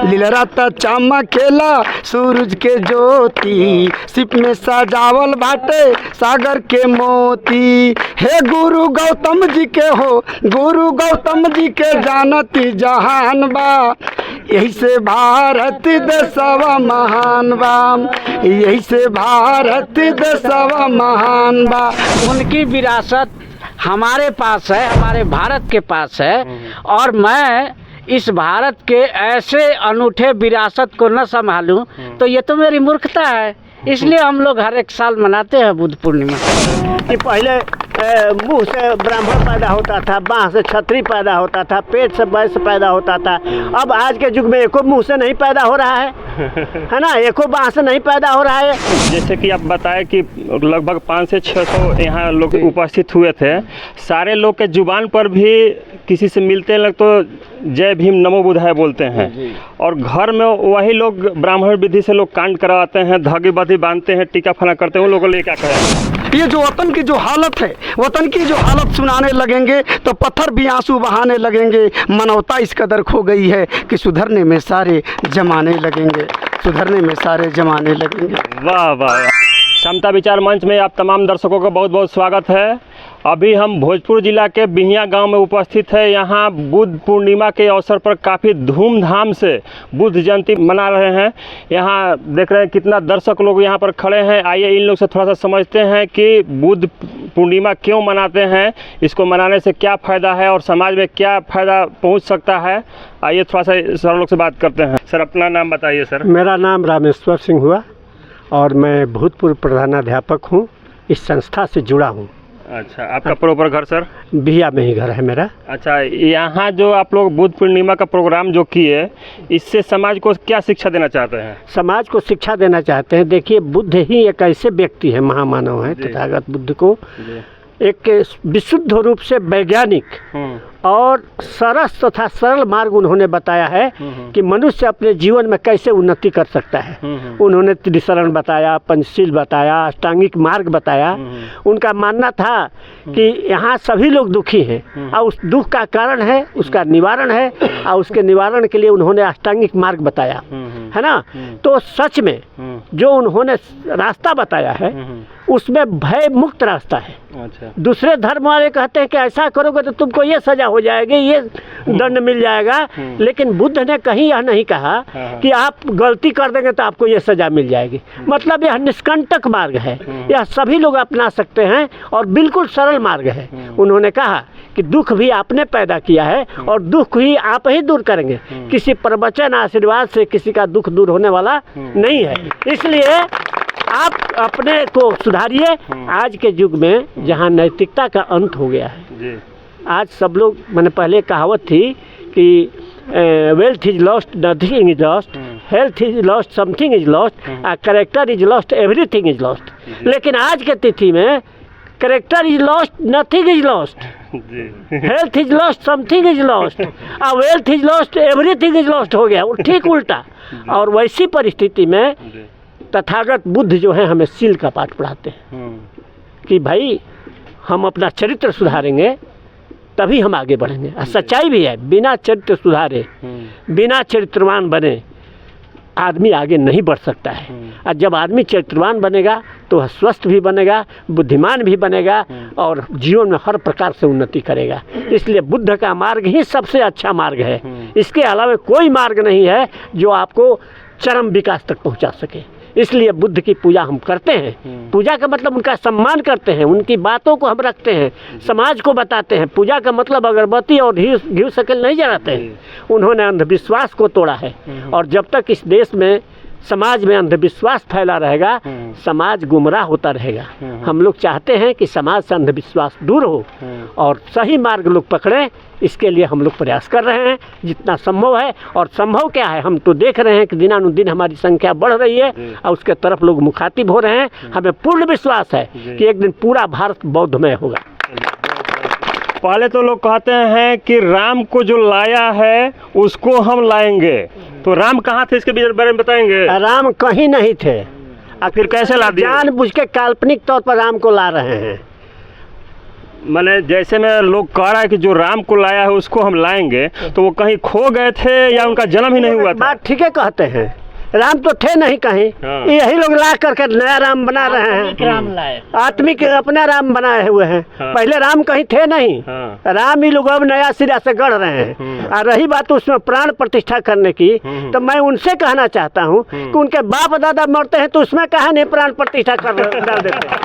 लीलराता चमकेला सूरज के ज्योति, सिप में सजावल बाटे सागर के मोती। हे गुरु गौतम जी के हो, गुरु गौतम जी के जानती जहान बा, यही से भारत देशवा महान बा, यही से भारत देशवा महान बा। उनकी विरासत हमारे पास है, हमारे भारत के पास है, और मैं इस भारत के ऐसे अनूठे विरासत को न संभालूं तो ये तो मेरी मूर्खता है। इसलिए हम लोग हर एक साल मनाते हैं बुद्ध पूर्णिमा। कि पहले मुंह से ब्राह्मण पैदा होता था, बाँह से छतरी पैदा होता था, पेट से वैश्य पैदा होता था। अब आज के युग में एको मुंह से नहीं पैदा हो रहा है ना, एको बाँह से नहीं पैदा हो रहा है। जैसे कि आप बताएं कि लगभग 500 से 600 यहाँ लोग उपस्थित हुए थे। सारे लोग के जुबान पर भी किसी से मिलते हैं तो जय भीम नमो बुद्धाय बोलते हैं, और घर में वही लोग ब्राह्मण विधि से लोग कांड करवाते हैं, धागे बाधी बांधते हैं, टीका फना करते हैं। उन लोगों को लिए क्या कहें? ये जो वतन की जो हालत है, वतन की जो हालत सुनाने लगेंगे तो पत्थर भी आंसू बहाने लगेंगे। मानवता इस कदर खो गई है कि सुधरने में सारे जमाने लगेंगे, सुधरने में सारे जमाने लगेंगे। वाह वाह। समता विचार मंच में आप तमाम दर्शकों का बहुत बहुत स्वागत है। अभी हम भोजपुर जिला के बिहिया गांव में उपस्थित है। यहाँ बुद्ध पूर्णिमा के अवसर पर काफ़ी धूमधाम से बुद्ध जयंती मना रहे हैं। यहाँ देख रहे हैं कितना दर्शक लोग यहाँ पर खड़े हैं। आइए इन लोग से थोड़ा सा समझते हैं कि बुद्ध पूर्णिमा क्यों मनाते हैं, इसको मनाने से क्या फ़ायदा है और समाज में क्या फ़ायदा पहुँच सकता है। आइए थोड़ा सा सर लोग से बात करते हैं। सर अपना नाम बताइए। सर मेरा नाम रामेश्वर सिंह हुआ और मैं भूतपूर्व प्रधानाध्यापक हूँ, इस संस्था से जुड़ा हूँ। अच्छा, आपका प्रॉपर घर सर? बिहिया में ही घर है मेरा। अच्छा, यहाँ जो आप लोग बुद्ध पूर्णिमा का प्रोग्राम जो किए, इससे समाज को क्या शिक्षा देना चाहते हैं? समाज को शिक्षा देना चाहते हैं। देखिए, बुद्ध ही एक ऐसे व्यक्ति है, महामानव है। तथागत बुद्ध को एक विशुद्ध रूप से वैज्ञानिक और सरस तथा सरल मार्ग उन्होंने बताया है कि मनुष्य अपने जीवन में कैसे उन्नति कर सकता है। उन्होंने त्रिशरण बताया, पंचशील बताया, अष्टांगिक मार्ग बताया। उनका मानना था कि यहाँ सभी लोग दुखी हैं और उस दुख का कारण है, उसका निवारण है, और उसके निवारण के लिए उन्होंने अष्टांगिक मार्ग बताया है ना। तो सच में जो उन्होंने रास्ता बताया है उसमें भय मुक्त रास्ता है। अच्छा। दूसरे धर्म वाले कहते हैं कि ऐसा करोगे तो तुमको ये सजा हो जाएगी, ये दंड मिल जाएगा, लेकिन बुद्ध ने कहीं यह नहीं कहा कि आप गलती कर देंगे तो आपको ये सजा मिल जाएगी। मतलब यह निष्कंटक मार्ग है, यह सभी लोग अपना सकते हैं और बिल्कुल सरल मार्ग है। उन्होंने कहा कि दुख भी आपने पैदा किया है और दुख ही आप ही दूर करेंगे। किसी प्रवचन आशीर्वाद से किसी का दुख दूर होने वाला नहीं है। इसलिए आप अपने को सुधारिए। आज के युग में जहाँ नैतिकता का अंत हो गया है, आज सब लोग, मैंने पहले कहावत थी कि wealth is lost, nothing is lost, health is lost, something is lost, character is lost, everything is lost. लेकिन आज के तिथि में character is lost, nothing is lost, health is lost, something is lost, wealth is lost, everything is lost हो गया, ठीक उल्टा। और वैसी परिस्थिति में तथागत बुद्ध जो है हमें शील का पाठ पढ़ाते हैं कि भाई हम अपना चरित्र सुधारेंगे तभी हम आगे बढ़ेंगे। सच्चाई भी है, बिना चरित्र सुधारे, बिना चरित्रवान बने आदमी आगे नहीं बढ़ सकता है। और जब आदमी चरित्रवान बनेगा तो वह स्वस्थ भी बनेगा, बुद्धिमान भी बनेगा और जीवन में हर प्रकार से उन्नति करेगा। इसलिए बुद्ध का मार्ग ही सबसे अच्छा मार्ग है। इसके अलावा कोई मार्ग नहीं है जो आपको चरम विकास तक पहुंचा सके। इसलिए बुद्ध की पूजा हम करते हैं। पूजा का मतलब उनका सम्मान करते हैं, उनकी बातों को हम रखते हैं, समाज को बताते हैं। पूजा का मतलब अगरबत्ती और घी शक्ल नहीं जलाते हैं। उन्होंने अंधविश्वास को तोड़ा है, और जब तक इस देश में समाज में अंधविश्वास फैला रहेगा, समाज गुमराह होता रहेगा। हम लोग चाहते हैं कि समाज से अंधविश्वास दूर हो और सही मार्ग लोग पकड़ें। इसके लिए हम लोग प्रयास कर रहे हैं जितना संभव है। और संभव क्या है, हम तो देख रहे हैं कि दिनानुदिन हमारी संख्या बढ़ रही है और उसके तरफ लोग मुखातिब हो रहे हैं। हमें पूर्ण विश्वास है कि एक दिन पूरा भारत बौद्धमय होगा। पहले तो लोग कहते हैं कि राम को जो लाया है उसको हम लाएंगे, तो राम कहाँ थे इसके बारे में बताएंगे? राम कहीं नहीं थे। फिर कैसे ला दिए? जानबूझ के काल्पनिक तौर पर राम को ला रहे हैं। मैंने जैसे में लोग कह रहा है कि जो राम को लाया है उसको हम लाएंगे, तो वो कहीं खो गए थे या उनका जन्म ही नहीं हुआ था? बात ठीक है कहते हैं, राम तो थे नहीं कहीं, हाँ। यही लोग ला करके नया राम बना रहे हैं, राम लाए। आत्मिक अपना राम बनाए हुए हैं। हाँ। पहले राम कहीं थे नहीं, हाँ। राम ही लोग अब नया सिरा से गढ़ रहे हैं। और रही बात उसमें प्राण प्रतिष्ठा करने की, तो मैं उनसे कहना चाहता हूँ कि उनके बाप दादा मरते हैं तो उसमें कहा नहीं प्राण प्रतिष्ठा कर डाल देते हैं।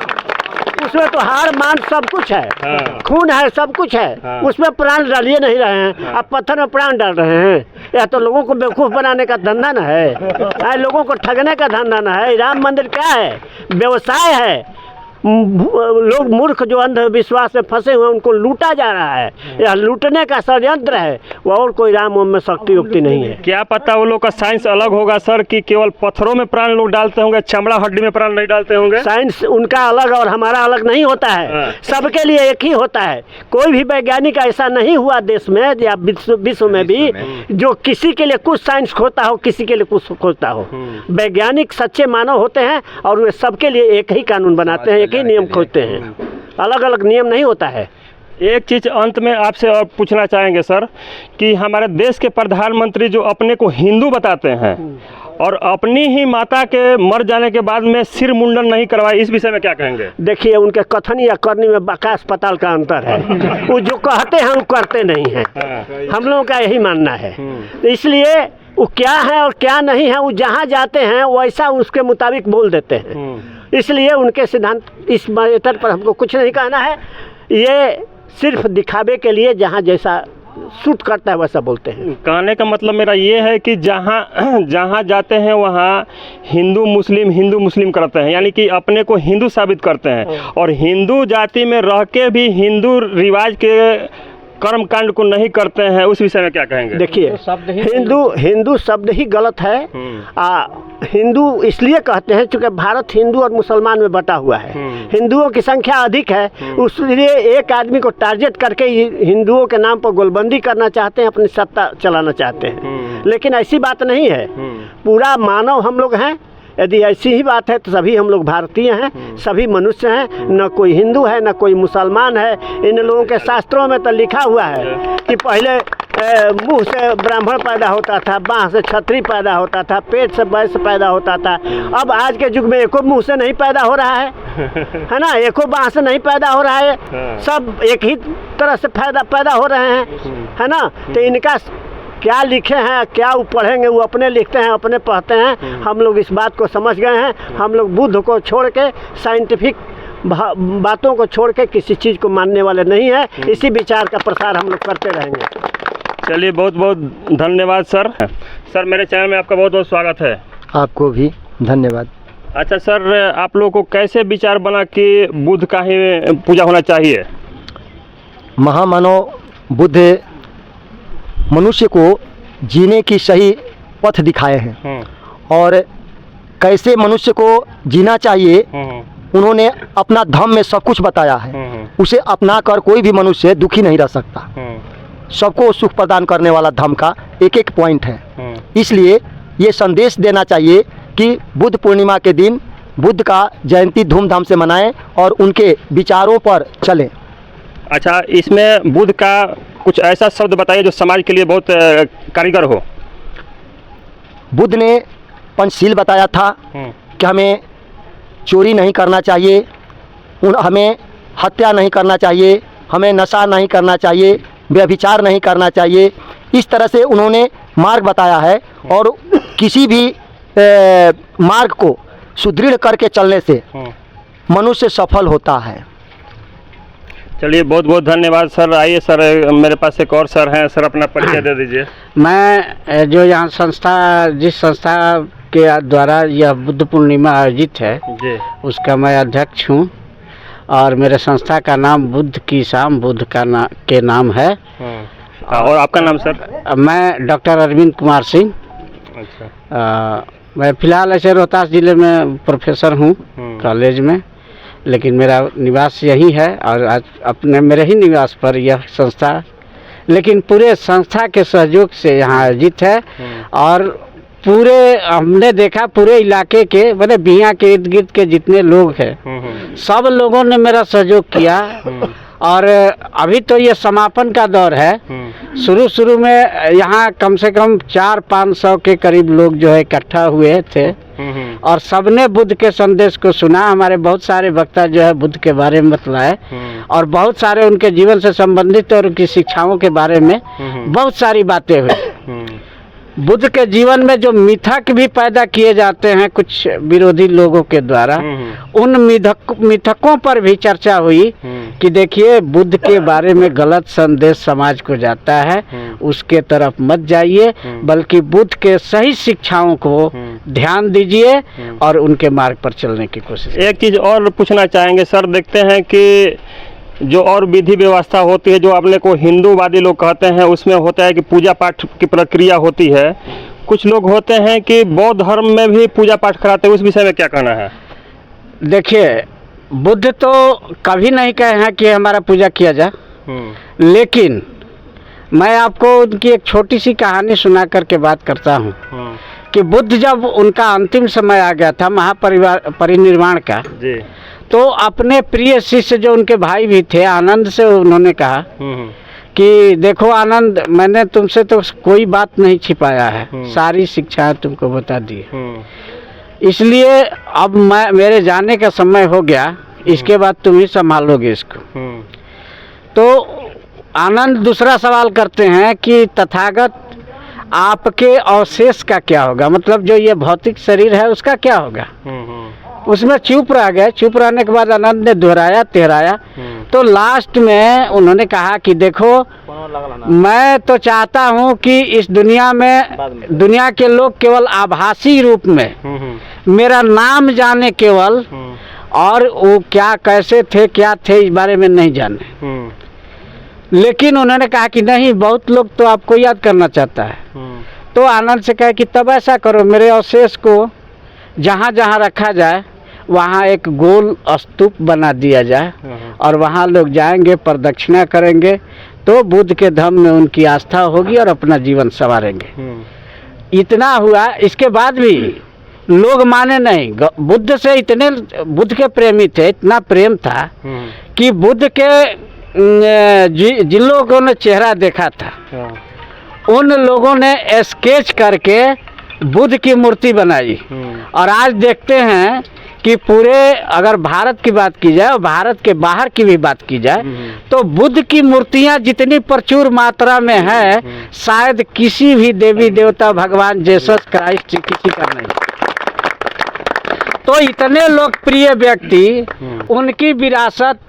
उसमें तो हार मान सब कुछ है, हाँ। खून है, सब कुछ है, हाँ। उसमें प्राण डालिए नहीं रहे हैं। अब पत्थर में प्राण डाल रहे हैं, या तो लोगों को बेवकूफ़ बनाने का धंधा न है, लोगों को ठगने का धंधा न है। राम मंदिर क्या है? व्यवसाय है। लोग मूर्ख जो अंधविश्वास में फंसे हुए उनको लूटा जा रहा है, यह लूटने का षड्यंत्र है, वो और कोई राम में शक्ति उक्ति नहीं है। क्या पता वो लोग का साइंस अलग होगा सर, कि केवल पत्थरों में प्राण लोग डालते होंगे, चमड़ा हड्डी में प्राण नहीं डालते होंगे? साइंस उनका अलग और हमारा अलग नहीं होता है, हाँ। सबके लिए एक ही होता है। कोई भी वैज्ञानिक ऐसा नहीं हुआ देश में या विश्व में भी जो किसी के लिए कुछ साइंस खोजता हो, किसी के लिए कुछ खोजता हो। वैज्ञानिक सच्चे मानव होते हैं और वे सबके लिए एक ही कानून बनाते हैं, एक ही नियम खोजते हैं, अलग अलग नियम नहीं होता है। एक चीज़ अंत में आपसे और पूछना चाहेंगे सर, कि हमारे देश के प्रधानमंत्री जो अपने को हिंदू बताते हैं और अपनी ही माता के मर जाने के बाद में सिर मुंडन नहीं करवाए, इस विषय में क्या कहेंगे? देखिए, उनके कथन या करनी में आकाश पाताल का अंतर है। वो जो कहते हैं वो करते नहीं हैं। हम लोगों का यही मानना है। तो इसलिए वो क्या है और क्या नहीं है, वो जहाँ जाते हैं वैसा उसके मुताबिक बोल देते हैं। इसलिए उनके सिद्धांत इस मैटर पर हमको कुछ नहीं कहना है। ये सिर्फ दिखावे के लिए जहाँ जैसा सूट करता है वैसा बोलते हैं। कहने का मतलब मेरा ये है कि जहाँ जाते हैं वहाँ हिंदू मुस्लिम करते हैं, यानी कि अपने को हिंदू साबित करते हैं, और हिंदू जाति में रह के भी हिंदू रिवाज के कर्म कांड को नहीं करते हैं। उस विषय में क्या कहेंगे? देखिए, हिंदू शब्द ही गलत है। हिंदू इसलिए कहते हैं क्योंकि भारत हिंदू और मुसलमान में बटा हुआ है। हिंदुओं की संख्या अधिक है, उसलिए एक आदमी को टारगेट करके हिंदुओं के नाम पर गोलबंदी करना चाहते हैं, अपनी सत्ता चलाना चाहते हैं। लेकिन ऐसी बात नहीं है। पूरा मानव हम लोग हैं। यदि ऐसी ही बात है तो सभी हम लोग भारतीय हैं, सभी मनुष्य हैं, न कोई हिंदू है न कोई मुसलमान है। इन लोगों के शास्त्रों में तो लिखा हुआ है कि पहले मुंह से ब्राह्मण पैदा होता था, बाँह से क्षत्रिय पैदा होता था, पेट से वैश्य पैदा होता था। अब आज के युग में एको मुंह से नहीं पैदा हो रहा है ना, एको बाँह से नहीं पैदा हो रहा है, सब एक ही तरह से पैदा हो रहे हैं, है ना। तो इनका क्या लिखे हैं, क्या वो पढ़ेंगे, वो अपने लिखते हैं, अपने पढ़ते हैं। हम लोग इस बात को समझ गए हैं। हम लोग बुद्ध को छोड़ के, साइंटिफिक बातों को छोड़ के किसी चीज़ को मानने वाले नहीं है। इसी विचार का प्रसार हम लोग करते रहेंगे। चलिए, बहुत बहुत धन्यवाद सर। सर, मेरे चैनल में आपका बहुत बहुत स्वागत है। आपको भी धन्यवाद। अच्छा सर, आप लोगों को कैसे विचार बना कि बुद्ध का ही पूजा होना चाहिए? महामानव बुद्ध मनुष्य को जीने की सही पथ दिखाए हैं और कैसे मनुष्य को जीना चाहिए उन्होंने अपना धर्म में सब कुछ बताया है। उसे अपना कर कोई भी मनुष्य दुखी नहीं रह सकता। सबको सुख प्रदान करने वाला धर्म का एक एक पॉइंट है। इसलिए ये संदेश देना चाहिए कि बुद्ध पूर्णिमा के दिन बुद्ध का जयंती धूमधाम से मनाएं और उनके विचारों पर चलें। अच्छा, इसमें बुद्ध का कुछ ऐसा शब्द बताइए जो समाज के लिए बहुत कारीगर हो। बुद्ध ने पंचशील बताया था कि हमें चोरी नहीं करना चाहिए, हमें हत्या नहीं करना चाहिए, हमें नशा नहीं करना चाहिए, व्यभिचार नहीं करना चाहिए। इस तरह से उन्होंने मार्ग बताया है और किसी भी मार्ग को सुदृढ़ करके चलने से मनुष्य सफल होता है। चलिए, बहुत बहुत धन्यवाद सर। आइए सर, मेरे पास एक और सर हैं। सर, अपना परिचय दे दीजिए। मैं जो यहाँ जिस संस्था के द्वारा यह बुद्ध पूर्णिमा आयोजित है जी, उसका मैं अध्यक्ष हूँ और मेरे संस्था का नाम बुद्ध की शाम बुद्ध के नाम है। और आपका नाम सर? मैं डॉक्टर अरविंद कुमार सिंह। अच्छा। मैं फ़िलहाल ऐसे रोहतास ज़िले में प्रोफेसर हूँ कॉलेज में, लेकिन मेरा निवास यही है और आज मेरे ही निवास पर यह संस्था, लेकिन पूरे संस्था के सहयोग से यहाँ आयोजित है। और पूरे हमने देखा पूरे इलाके के मतलब बिहियां के इर्द गिर्द के जितने लोग हैं सब लोगों ने मेरा सहयोग किया और अभी तो ये समापन का दौर है। शुरू में यहाँ कम से कम 400-500 के करीब लोग जो है इकट्ठा हुए थे और सबने बुद्ध के संदेश को सुना। हमारे बहुत सारे वक्ता जो है बुद्ध के बारे में बतलाए और बहुत सारे उनके जीवन से संबंधित और उनकी शिक्षाओं के बारे में बहुत सारी बातें हुई। बुद्ध के जीवन में जो मिथक भी पैदा किए जाते हैं कुछ विरोधी लोगों के द्वारा, उन मिथकों पर भी चर्चा हुई कि देखिए बुद्ध के बारे में गलत संदेश समाज को जाता है, उसके तरफ मत जाइए, बल्कि बुद्ध के सही शिक्षाओं को ध्यान दीजिए और उनके मार्ग पर चलने की कोशिश। एक चीज़ और पूछना चाहेंगे सर, देखते हैं कि जो और विधि व्यवस्था होती है जो अपने को हिंदूवादी लोग कहते हैं, उसमें होता है कि पूजा पाठ की प्रक्रिया होती है। कुछ लोग होते हैं कि बौद्ध धर्म में भी पूजा पाठ कराते हैं, उस विषय में क्या कहना है? देखिए, बुद्ध तो कभी नहीं कहे हैं कि हमारा पूजा किया जाए, लेकिन मैं आपको उनकी एक छोटी सी कहानी सुना करके बात करता हूँ कि बुद्ध जब उनका अंतिम समय आ गया था परिनिर्वाण का जी, तो अपने प्रिय शिष्य जो उनके भाई भी थे आनंद से उन्होंने कहा कि देखो आनंद, मैंने तुमसे तो कोई बात नहीं छिपाया है, सारी शिक्षाएं तुमको बता दी, इसलिए अब मेरे जाने का समय हो गया, इसके बाद तुम ही संभालोगे इसको। तो आनंद दूसरा सवाल करते हैं कि तथागत आपके अवशेष का क्या होगा, मतलब जो ये भौतिक शरीर है उसका क्या होगा। उसमें चुप रह गए। चुप रहने के बाद आनंद ने दोहराया तेहराया, तो लास्ट में उन्होंने कहा कि देखो, मैं तो चाहता हूँ कि इस दुनिया में दुनिया के लोग केवल आभासी रूप में मेरा नाम जाने केवल, और वो क्या कैसे थे क्या थे इस बारे में नहीं जाने। लेकिन उन्होंने कहा कि नहीं, बहुत लोग तो आपको याद करना चाहता है। तो आनंद से कहा कि तब ऐसा करो, मेरे अवशेष को जहाँ जहाँ रखा जाए वहाँ एक गोल स्तूप बना दिया जाए और वहाँ लोग जाएंगे, प्रदक्षिणा करेंगे, तो बुद्ध के धम्म में उनकी आस्था होगी और अपना जीवन संवारेंगे। इतना हुआ, इसके बाद भी लोग माने नहीं। बुद्ध से इतने बुद्ध के प्रेमी थे, इतना प्रेम था कि बुद्ध के जिन लोगों ने चेहरा देखा था उन लोगों ने स्केच करके बुद्ध की मूर्ति बनाई। और आज देखते हैं कि पूरे, अगर भारत की बात की जाए और भारत के बाहर की भी बात की जाए, तो बुद्ध की मूर्तियां जितनी प्रचुर मात्रा में है, शायद किसी भी देवी देवता भगवान जीसस क्राइस्ट किसी का नहीं। तो इतने लोकप्रिय व्यक्ति, उनकी विरासत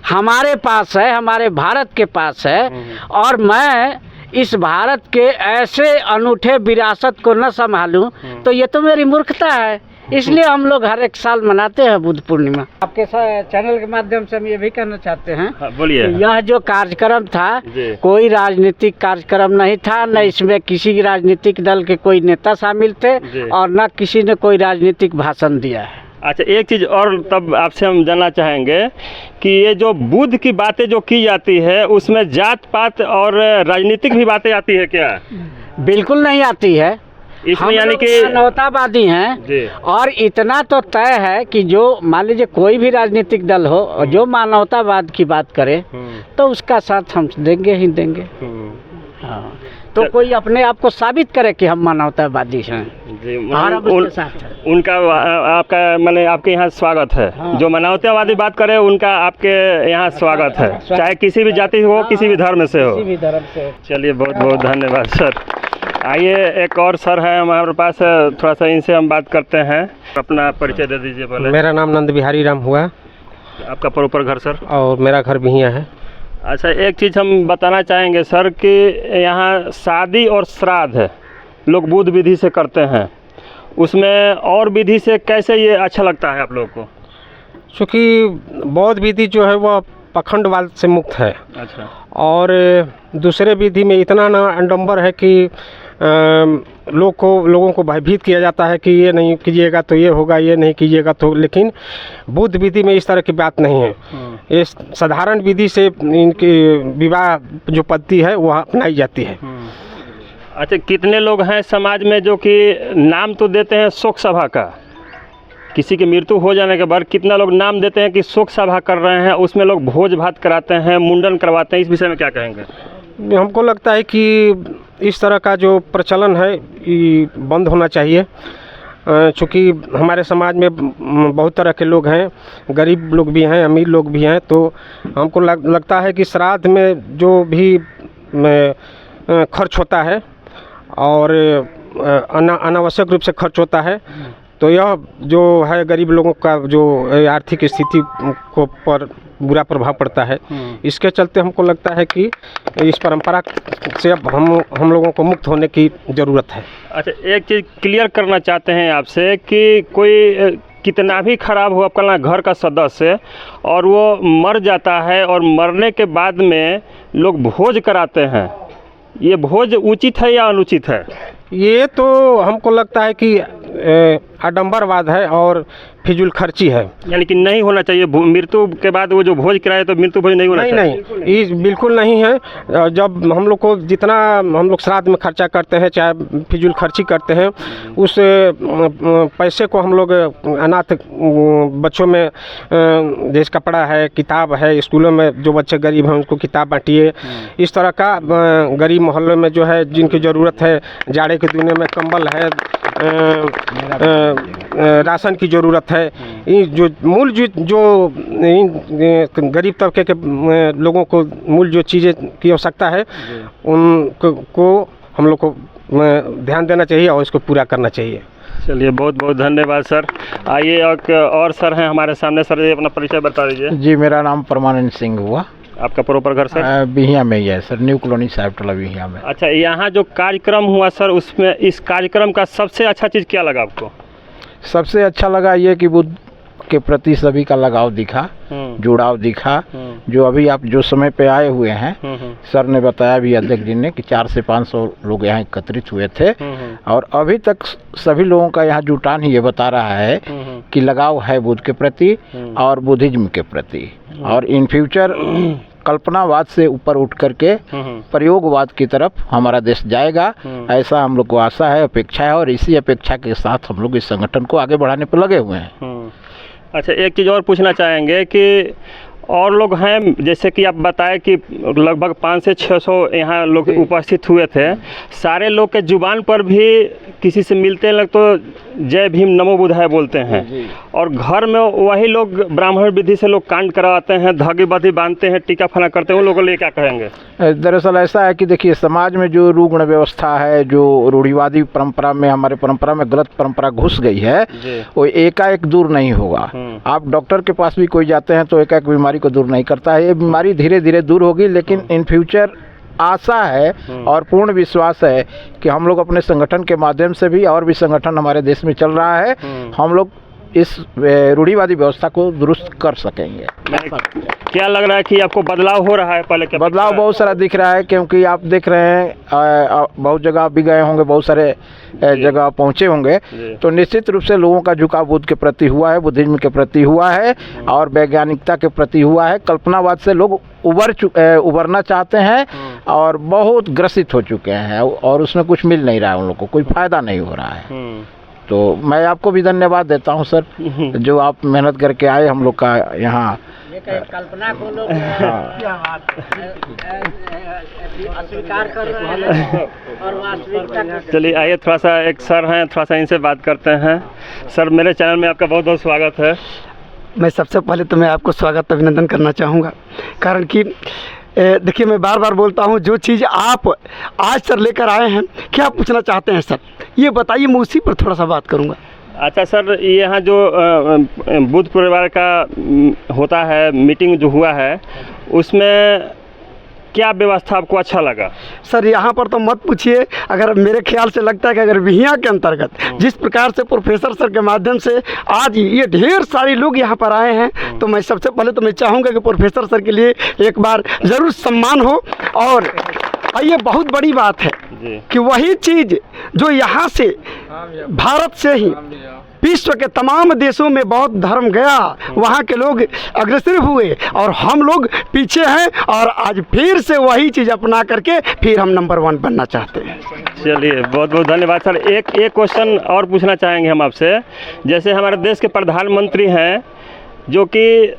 हमारे पास है, हमारे भारत के पास है, और मैं इस भारत के ऐसे अनूठे विरासत को न संभालूं तो ये तो मेरी मूर्खता है। इसलिए हम लोग हर एक साल मनाते हैं बुद्ध पूर्णिमा। आपके चैनल के माध्यम से हम ये भी कहना चाहते हैं, बोलिए। यह जो कार्यक्रम था कोई राजनीतिक कार्यक्रम नहीं था, न इसमें किसी राजनीतिक दल के कोई नेता शामिल थे और न किसी ने कोई राजनीतिक भाषण दिया है। अच्छा, एक चीज़ और तब आपसे हम जानना चाहेंगे कि ये जो बुद्ध की बातें जो की जाती है उसमें जात पात और राजनीतिक भी बातें आती है क्या? बिल्कुल नहीं आती है। इसमें यानी कि मानवतावादी हैं, और इतना तो तय है कि जो मान लीजिए कोई भी राजनीतिक दल हो और जो मानवतावाद की बात करे तो उसका साथ हम देंगे ही देंगे। हाँ, तो कोई अपने आप को साबित करे कि हम मानवतावादी हैं, उनका आपका मैंने आपके यहाँ स्वागत है। हाँ। जो मानवतावादी बात करे उनका आपके यहाँ स्वागत है, चाहे किसी भी जाति हो, किसी भी धर्म से हो, किसी भी धर्म से। चलिए, बहुत बहुत धन्यवाद सर। आइए, एक और सर है हमारे पास, थोड़ा सा इनसे हम बात करते हैं। अपना परिचय दे दीजिए पहले। मेरा नाम नंद बिहारी राम हुआ। आपका प्रॉपर घर सर? और मेरा घर बिहियाँ है। अच्छा, एक चीज़ हम बताना चाहेंगे सर कि यहाँ शादी और श्राद्ध है लोग बुद्ध विधि से करते हैं, उसमें और विधि से कैसे ये अच्छा लगता है आप लोगों को? क्योंकि बौद्ध विधि जो है वह पखंडवाद से मुक्त है। अच्छा। और दूसरे विधि में इतना ना अडंबर है कि लोगों को भयभीत किया जाता है कि ये नहीं कीजिएगा तो ये होगा, ये नहीं कीजिएगा तो। लेकिन बुद्ध विधि में इस तरह की बात नहीं है। ये साधारण विधि से इनकी विवाह जो पद्धति है वह अपनाई जाती है। अच्छा, कितने लोग हैं समाज में जो कि नाम तो देते हैं शोक सभा का, किसी की मृत्यु हो जाने के बाद कितना लोग नाम देते हैं कि शोक सभा कर रहे हैं, उसमें लोग भोज भात कराते हैं, मुंडन करवाते हैं, इस विषय में क्या कहेंगे? हमको लगता है कि इस तरह का जो प्रचलन है ये बंद होना चाहिए, चूँकि हमारे समाज में बहुत तरह के लोग हैं, गरीब लोग भी हैं, अमीर लोग भी हैं। तो हमको लगता है कि श्राद्ध में जो भी खर्च होता है और अनावश्यक रूप से खर्च होता है, तो यह जो है गरीब लोगों का जो आर्थिक स्थिति को पर बुरा प्रभाव पड़ता है। इसके चलते हमको लगता है कि इस परंपरा से अब हम लोगों को मुक्त होने की ज़रूरत है। अच्छा, एक चीज़ क्लियर करना चाहते हैं आपसे कि कोई कितना भी खराब हो आपका घर का सदस्य और वो मर जाता है और मरने के बाद में लोग भोज कराते हैं, ये भोज उचित है या अनुचित है? ये तो हमको लगता है कि आडंबरवाद है और फिजूल खर्ची है, यानी कि नहीं होना चाहिए। मृत्यु के बाद वो जो भोज कराए तो मृत्यु भोज नहीं होना चाहिए। नहीं, ये बिल्कुल नहीं है। जब हम लोग को जितना हम लोग श्राद्ध में खर्चा करते हैं, चाहे फिजूल खर्ची करते हैं, उस पैसे को हम लोग अनाथ बच्चों में, जैसे कपड़ा है, किताब है, स्कूलों में जो बच्चे गरीब हैं उनको किताब बांटिए। इस तरह का गरीब मोहल्लों में जो है जिनकी ज़रूरत है, जाड़े के दिनों में कंबल है, राशन की ज़रूरत है, जो मूल जो गरीब तबके के लोगों को मूल जो चीज़ें की आवश्यकता है उनको हम लोग को ध्यान देना चाहिए और इसको पूरा करना चाहिए। चलिए, बहुत बहुत धन्यवाद सर। आइए और सर हैं हमारे सामने। सर, ये अपना परिचय बता दीजिए। जी, मेरा नाम परमानंद सिंह हुआ। आपका प्रॉपर घर सर? बिहिया में ही है सर, न्यू कॉलोनी साहिब टोला बिहिया में। अच्छा, यहाँ जो कार्यक्रम हुआ सर, उसमें इस कार्यक्रम का सबसे अच्छा चीज़ क्या लगा आपको? सबसे अच्छा लगा ये कि बुद्ध के प्रति सभी का लगाव दिखा, जुड़ाव दिखा। जो अभी आप जो समय पे आए हुए हैं, सर ने बताया भी, अध्यक्ष जी ने, कि 400 से 500 लोग यहाँ एकत्रित हुए थे और अभी तक सभी लोगों का यहाँ जुटान ही ये बता रहा है कि लगाव है बुद्ध के प्रति और बुद्धिज्म के प्रति। और इन फ्यूचर कल्पनावाद से ऊपर उठ करके प्रयोगवाद की तरफ हमारा देश जाएगा, ऐसा हम लोग को आशा है, अपेक्षा है, और इसी अपेक्षा के साथ हम लोग इस संगठन को आगे बढ़ाने पर लगे हुए हैं। अच्छा, एक चीज़ और पूछना चाहेंगे कि और लोग हैं, जैसे कि आप बताएं कि लगभग 500 से 600 यहाँ लोग उपस्थित हुए थे, सारे लोग के जुबान पर भी किसी से मिलते हैं लोग तो जय भीम नमो बुद्धाय बोलते हैं, और घर में वही लोग ब्राह्मण विधि से लोग कांड करवाते हैं, धागे बाधी बांधते हैं, टीका फना करते हैं, उन लोगों के लिए क्या कहेंगे? दरअसल ऐसा है कि देखिए, समाज में जो रुग्ण व्यवस्था है, जो रूढ़िवादी परंपरा में, हमारे परंपरा में गलत परंपरा घुस गई है, वो एकाएक दूर नहीं होगा। आप डॉक्टर के पास भी कोई जाते हैं तो एकाएक बीमारी को दूर नहीं करता है, ये बीमारी धीरे धीरे दूर होगी। लेकिन इन फ्यूचर आशा है और पूर्ण विश्वास है कि हम लोग अपने संगठन के माध्यम से भी, और भी संगठन हमारे देश में चल रहा है, हम लोग इस रूढ़िवादी व्यवस्था को दुरुस्त कर सकेंगे। क्या लग रहा है कि आपको बदलाव हो रहा है? पहले के बदलाव बहुत सारा दिख रहा है, क्योंकि आप देख रहे हैं बहुत जगह भी गए होंगे, बहुत सारे जगह पहुंचे होंगे, तो निश्चित रूप से लोगों का झुकाव बुद्ध के प्रति हुआ है, बुद्धिज्म के प्रति हुआ है और वैज्ञानिकता के प्रति हुआ है। कल्पनावाद से लोग उबरना चाहते हैं और बहुत ग्रसित हो चुके हैं और उसमें कुछ मिल नहीं रहा है, उन लोगों को कोई फायदा नहीं हो रहा है। तो मैं आपको भी धन्यवाद देता हूं सर, जो आप मेहनत करके आए हम लोग का यहाँ कल्पना को लोग अस्वीकार कर रहे हैं और वास्तविकता। चलिए, आइए थोड़ा सा, एक सर हैं, थोड़ा सा इनसे बात करते हैं। सर, मेरे चैनल में आपका बहुत बहुत स्वागत है। मैं सबसे पहले तो मैं आपको स्वागत अभिनंदन करना चाहूँगा, कारण कि देखिए, मैं बार बार बोलता हूँ, जो चीज़ आप आज सर लेकर आए हैं, क्या पूछना चाहते हैं सर, ये बताइए, मैं उसी पर थोड़ा सा बात करूँगा। अच्छा सर, यहाँ जो बुद्ध परिवार का होता है, मीटिंग जो हुआ है, उसमें क्या व्यवस्था आपको अच्छा लगा? सर, यहाँ पर तो मत पूछिए। अगर मेरे ख्याल से लगता है कि अगर बिहिया के अंतर्गत जिस प्रकार से प्रोफेसर सर के माध्यम से आज ये ढेर सारे लोग यहाँ पर आए हैं, तो मैं सबसे पहले तो मैं चाहूँगा कि प्रोफेसर सर के लिए एक बार ज़रूर सम्मान हो। और ये बहुत बड़ी बात है कि वही चीज़ जो यहाँ से भारत से ही विश्व के तमाम देशों में बौद्ध धर्म गया, वहाँ के लोग अग्रसर हुए और हम लोग पीछे हैं, और आज फिर से वही चीज़ अपना करके फिर हम नंबर 1 बनना चाहते हैं। चलिए, बहुत बहुत धन्यवाद सर। एक क्वेश्चन और पूछना चाहेंगे हम आपसे। जैसे हमारे देश के प्रधानमंत्री हैं जो कि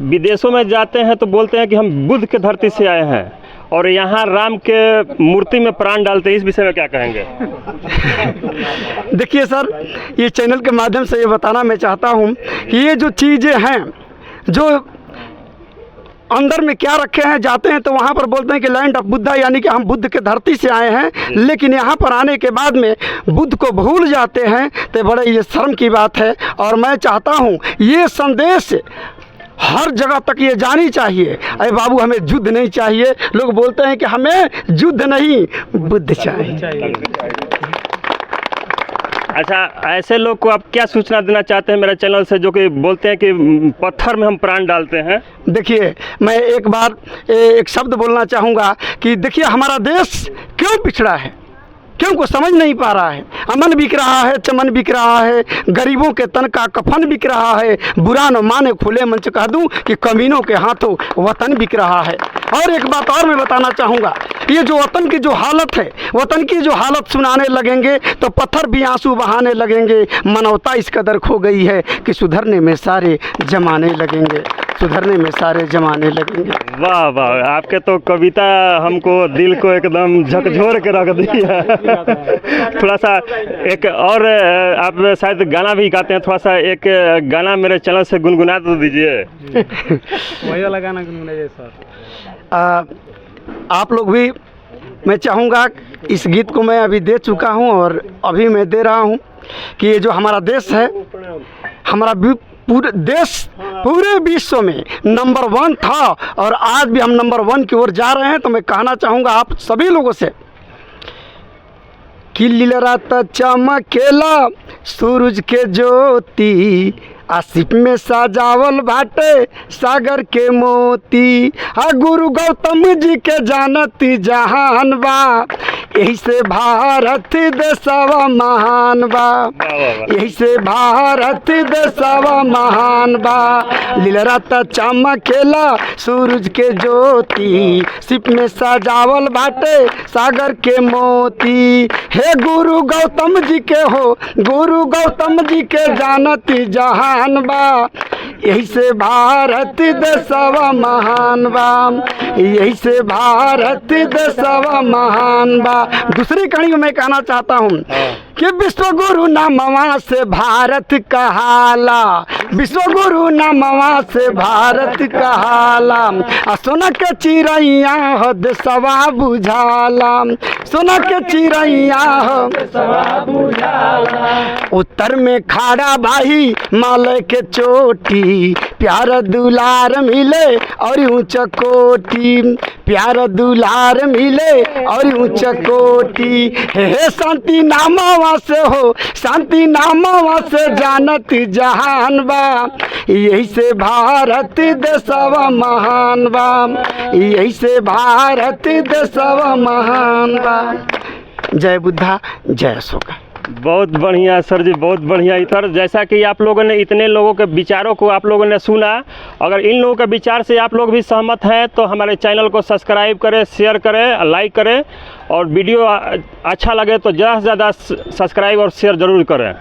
विदेशों में जाते हैं तो बोलते हैं कि हम बुद्ध के धरती से आए हैं, और यहाँ राम के मूर्ति में प्राण डालते हैं, इस विषय में क्या कहेंगे? देखिए सर, ये चैनल के माध्यम से ये बताना मैं चाहता हूँ कि ये जो चीज़ें हैं, जो अंदर में क्या रखे हैं, जाते हैं तो वहाँ पर बोलते हैं कि लैंड ऑफ बुद्धा, यानी कि हम बुद्ध के धरती से आए हैं, लेकिन यहाँ पर आने के बाद में बुद्ध को भूल जाते हैं, तो बड़े ये शर्म की बात है। और मैं चाहता हूँ ये संदेश हर जगह तक ये जानी चाहिए। अरे बाबू, हमें युद्ध नहीं चाहिए। लोग बोलते हैं कि हमें युद्ध नहीं, बुद्ध चाहिए। अच्छा, ऐसे लोग को आप क्या सूचना देना चाहते हैं मेरे चैनल से, जो कि बोलते हैं कि पत्थर में हम प्राण डालते हैं? देखिए, मैं एक बार एक शब्द बोलना चाहूँगा कि देखिए हमारा देश क्यों पिछड़ा है, क्यों को समझ नहीं पा रहा है। अमन बिक रहा है, चमन बिक रहा है, गरीबों के तन का कफन बिक रहा है। बुरा न माने खुले मंच कह दूं कि कमीनों के हाथों वतन बिक रहा है। और एक बात और मैं बताना चाहूँगा, ये जो वतन की जो हालत है, वतन की जो हालत सुनाने लगेंगे तो पत्थर भी आंसू बहाने लगेंगे। मानवता इस कदर खो गई है कि सुधरने में सारे जमाने लगेंगे, सुधरने में सारे जमाने लगेंगे। वाह वाह, आपके तो कविता हमको दिल को एकदम झकझोर के रख दी है। थोड़ा सा एक और, आप शायद गाना भी गाते हैं, थोड़ा सा एक गाना मेरे चैनल से गुनगुना तो दीजिए। वही वाला गाना गुनगुनाइए सर। आप लोग भी, मैं चाहूँगा, इस गीत को मैं अभी दे चुका हूँ और अभी मैं दे रहा हूँ कि ये जो हमारा देश है, हमारा पूरे देश पूरे विश्व में नंबर 1 था और आज भी हम नंबर 1 की ओर जा रहे हैं। तो मैं कहना चाहूँगा आप सभी लोगों से कि लीलरात चमकेला सूरज के ज्योति, आसिफ में सजावल बाटे सागर के मोती। गुरु गौतम जी के जानती जहान बा, यही से भारत देशवा महान बा, यही से भारत देशवा महान बा। लीलरात चमकेला सूरज के ज्योति, सिप में सजावल बाटे सागर के मोती। हे गुरु गौतम जी के हो, गुरु गौतम जी के जानती जहान बा, यही से भारत देशवा महान बा, यही से भारत देशवा महान बा। दूसरी कड़ी में मैं कहना चाहता हूँ कि विश्व गुरु नामवा से भारत कहाला, विश्व गुरु नामवा से भारत कहाला। सोना के चिड़ैया हो देशवा बुझाला, सोना के चिड़ैया हो देशवा बुझाला। उत्तर में खाड़ा भाई माले के चोटी, प्यार दुलार मिले और ऊंच कोटी, प्यार दुलार मिले और ऊंच कोटी। हे शांति नामवा से हो, शांति नामवा से जानती जहान बा, यही से भारत देशवा महान बा, यही से भारत देशवा महान बा। जय बुद्धा, जय अशोका। बहुत बढ़िया सर जी, बहुत बढ़िया। इधर जैसा कि आप लोगों ने इतने लोगों के विचारों को आप लोगों ने सुना, अगर इन लोगों के विचार से आप लोग भी सहमत हैं तो हमारे चैनल को सब्सक्राइब करें, शेयर करें, लाइक करें, और वीडियो अच्छा लगे तो ज़्यादा से ज़्यादा सब्सक्राइब और शेयर ज़रूर करें।